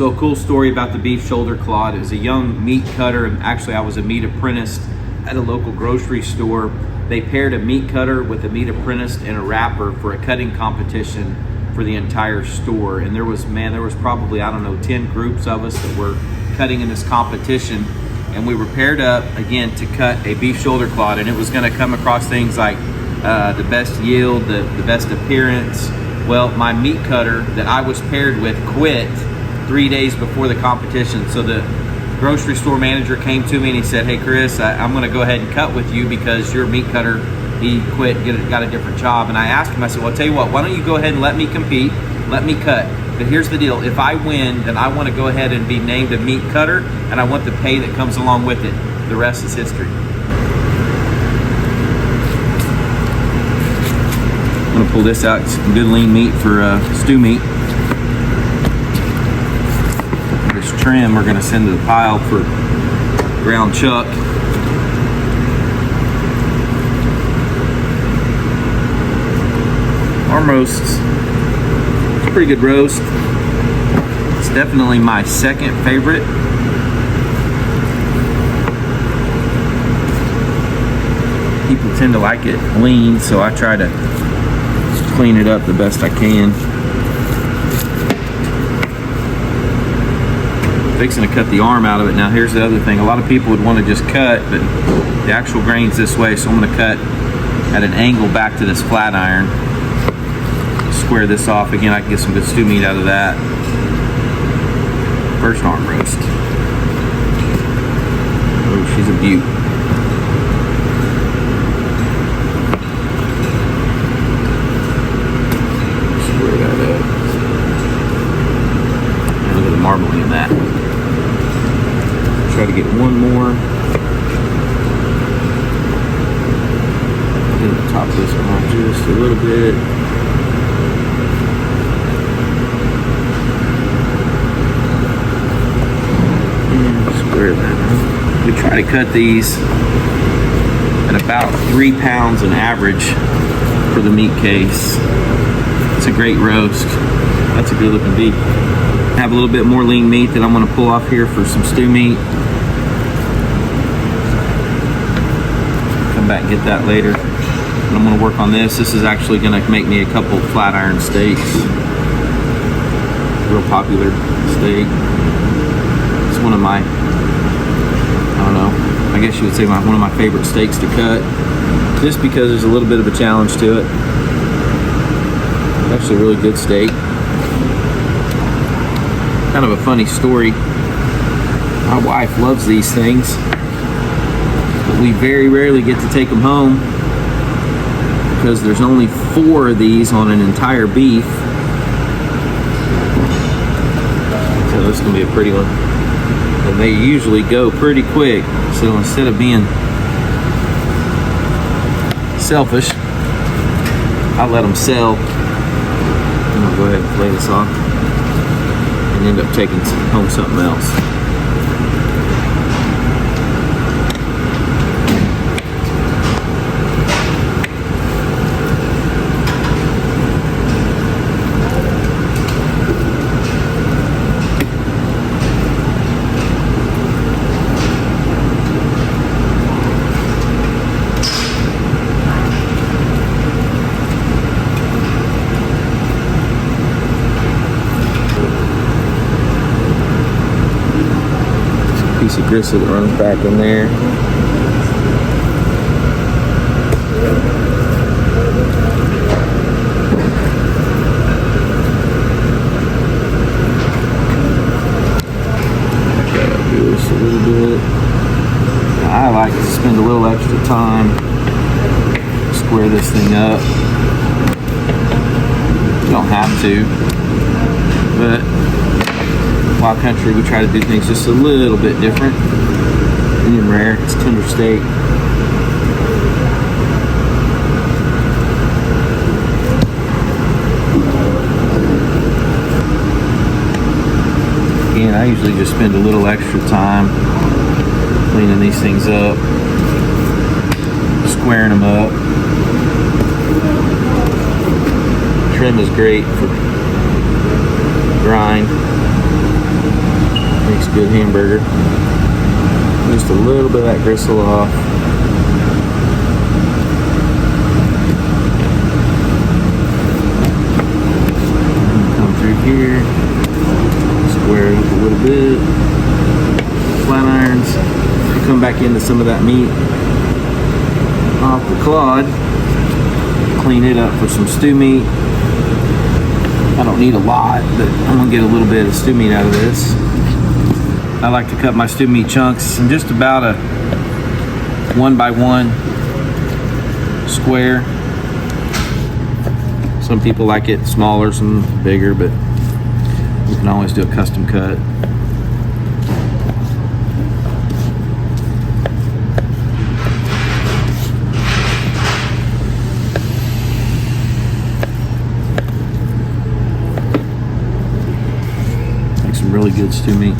So a cool story about the beef shoulder clod. It was a young meat cutter, and actually I was a meat apprentice at a local grocery store. They paired a meat cutter with a meat apprentice and a wrapper for a cutting competition for the entire store. And there was probably, I don't know, 10 groups of us that were cutting in this competition. And we were paired up again to cut a beef shoulder clod, and it was gonna come across things like the best yield, the best appearance. Well, my meat cutter that I was paired with quit 3 days before the competition. So the grocery store manager came to me and he said, "Hey Chris, I'm gonna go ahead and cut with you because your meat cutter, he quit, got a different job." And I asked him, I said, "Well, I'll tell you what, why don't you go ahead and let me compete, let me cut. But here's the deal, if I win, then I wanna go ahead and be named a meat cutter, and I want the pay that comes along with it. The rest is history." I'm gonna pull this out, some good lean meat for stew meat. This trim we're gonna send to the pile for ground chuck. Arm roasts, it's a pretty good roast. It's definitely my second favorite. People tend to like it lean, so I try to clean it up the best I can. Fixing to cut the arm out of it. Now here's the other thing. A lot of people would want to just cut, but the actual grain's this way, so I'm going to cut at an angle back to this flat iron. Square this off. Again, I can get some good stew meat out of that. First arm roast. Oh, she's a beaut. Square that up. And look at the marbling in that. Try to get one more. I'm gonna top this one off just a little bit. We try to cut these at about 3 pounds an average for the meat case. It's a great roast. That's a good looking beef. Have a little bit more lean meat that I'm going to pull off here for some stew meat. Come back and get that later. And I'm going to work on this. This is actually going to make me a couple flat iron steaks. Real popular steak. It's one of my, I don't know, I guess you would say one of my favorite steaks to cut, just because there's a little bit of a challenge to it. It's actually a really good steak. Kind of a funny story. My wife loves these things, but we very rarely get to take them home because there's only 4 of these on an entire beef. So this is gonna be a pretty one. And they usually go pretty quick. So instead of being selfish, I let them sell. I'm gonna go ahead and play this off and end up taking home something else. Piece of gristle that runs back in there. Okay, I'll do this a little bit. I like to spend a little extra time, square this thing up. You don't have to, but Wild Country, we try to do things just a little bit different. Medium rare, it's tender steak. Again, I usually just spend a little extra time cleaning these things up, squaring them up. Trim is great for grind. a good hamburger. Just a little bit of that gristle off. Come through here, square it up a little bit. Flat irons. Come back into some of that meat off the Clod. Clean it up for some stew meat. I don't need a lot, but I'm gonna get a little bit of stew meat out of this. I like to cut my stew meat chunks in just about a 1x1 square. Some people like it smaller, some bigger, but you can always do a custom cut. Make some really good stew meat.